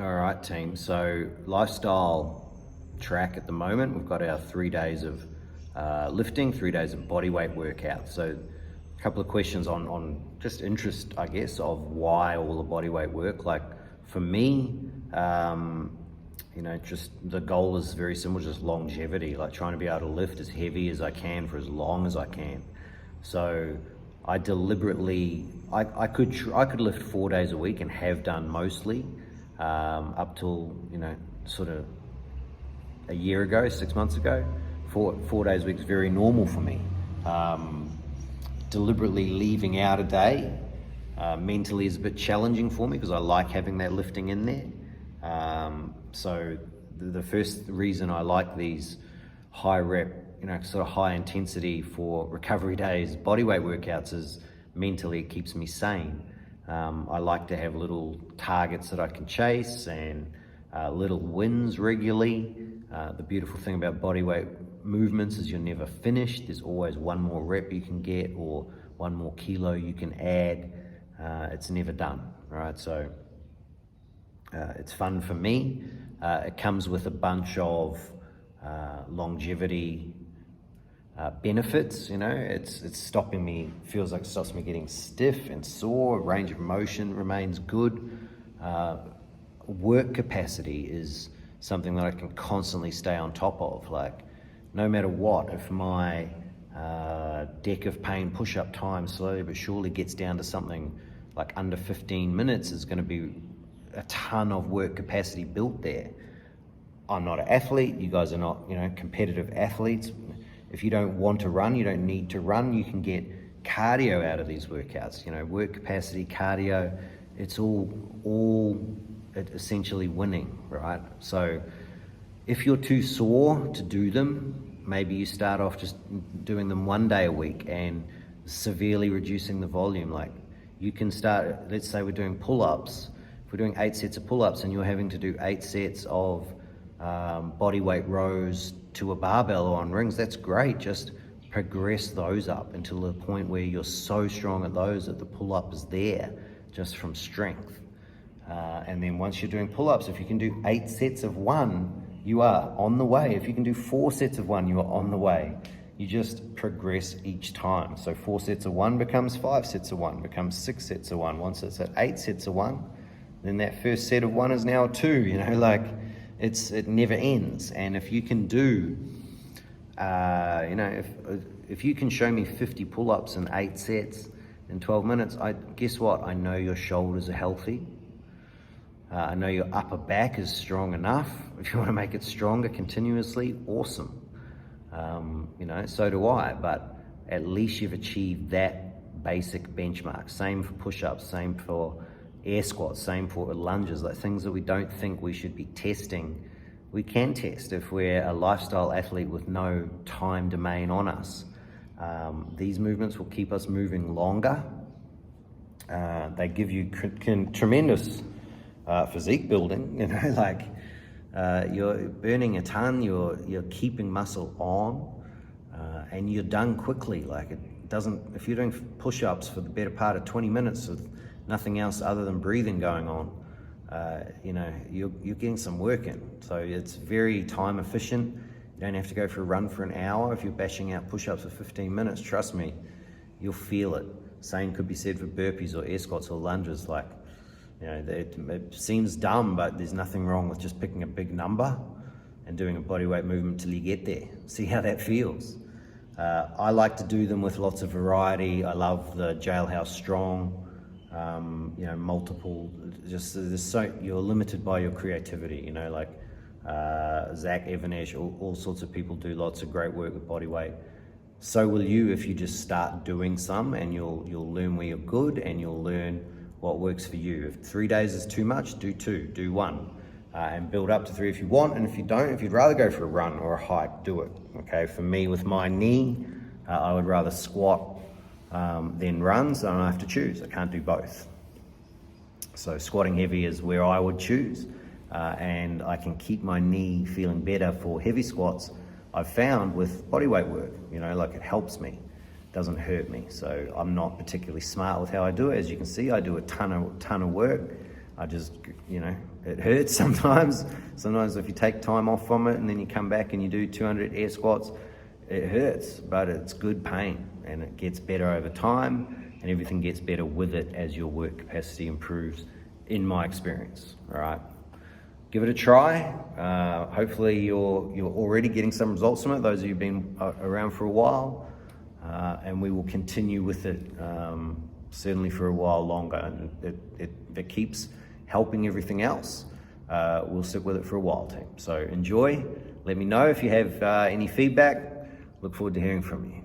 All right, team. So, lifestyle track at the moment, we've got our 3 days of lifting, 3 days of body weight workout. So, a couple of questions on just interest, I guess, of why all the body weight work. Like for me, just the goal is very simple, just longevity, like trying to be able to lift as heavy as I can for as long as I can. So, I deliberately, I could lift 4 days a week and have done mostly. Up till sort of a year ago, 6 months ago, 4 days a week is very normal for me. Deliberately leaving out a day mentally is a bit challenging for me because I like having that lifting in there. So the first reason I like these high rep, sort of high intensity for recovery days, body weight workouts is mentally it keeps me sane. I like to have little targets that I can chase and little wins regularly. The beautiful thing about body weight movements is you're never finished. There's always one more rep you can get or one more kilo you can add. It's never done, right? So it's fun for me. It comes with a bunch of longevity benefits. It's stopping me, feels like it stops me getting stiff and sore. Range of motion remains good. Work capacity is something that I can constantly stay on top of. Like no matter what, if my deck of pain push-up time slowly but surely gets down to something like under 15 minutes, is going to be a ton of work capacity built there. I'm not an athlete. You guys are not, competitive athletes. If you don't want to run, you don't need to run. You can get cardio out of these workouts. Work capacity, cardio. It's all essentially winning, right? So if you're too sore to do them, maybe you start off just doing them 1 day a week and severely reducing the volume. Like you can start, let's say we're doing pull-ups. If we're doing 8 sets of pull-ups and you're having to do 8 sets of body weight rows to a barbell or on rings, that's great. Just progress those up until the point where you're so strong at those that the pull-up is there just from strength. And then once you're doing pull-ups, if you can do 8 sets of one, you are on the way. If you can do 4 sets of one, you are on the way. You just progress each time. So 4 sets of one becomes 5 sets of one, becomes 6 sets of one. Once it's at 8 sets of one, then that first set of one is now 2, it never ends. And if you can do, if you can show me 50 pull-ups in 8 sets in 12 minutes, guess what? I know your shoulders are healthy. I know your upper back is strong enough. If you want to make it stronger continuously, awesome. So do I, but at least you've achieved that basic benchmark. Same for push-ups, same for air squats, same for lunges, like things that we don't think we should be testing. We can test if we're a lifestyle athlete with no time domain on us. These movements will keep us moving longer. They give you tremendous physique building, you're burning a ton, you're keeping muscle on, and you're done quickly. Like it doesn't, if you're doing push-ups for the better part of 20 minutes with nothing else other than breathing going on, you're getting some work in. So it's very time efficient. You don't have to go for a run for an hour. If you're bashing out push-ups for 15 minutes, trust me, you'll feel it. Same could be said for burpees or air squats or lunges. It seems dumb, but there's nothing wrong with just picking a big number and doing a bodyweight movement till you get there. See how that feels. I like to do them with lots of variety. I love the Jailhouse Strong, multiple, you're limited by your creativity, Zach Evanesh, all sorts of people do lots of great work with body weight. So will you if you just start doing some, and you'll learn where you're good and you'll learn what works for you. If 3 days is too much, do 2, do 1, and build up to 3 if you want. And if you don't, if you'd rather go for a run or a hike, do it. Okay, for me with my knee, I would rather squat than run, so I don't have to choose. I can't do both. So squatting heavy is where I would choose, and I can keep my knee feeling better for heavy squats. I've found with bodyweight work, it helps me. Doesn't hurt me. So I'm not particularly smart with how I do it. As you can see, I do a ton of work. I just, it hurts sometimes. Sometimes if you take time off from it and then you come back and you do 200 air squats, it hurts, but it's good pain, and it gets better over time, and everything gets better with it as your work capacity improves, in my experience. All right, give it a try. Hopefully you're already getting some results from it, those of you who've been around for a while, and we will continue with it certainly for a while longer. And if it keeps helping everything else, we'll stick with it for a while, team. So enjoy. Let me know if you have any feedback. Look forward to hearing from you.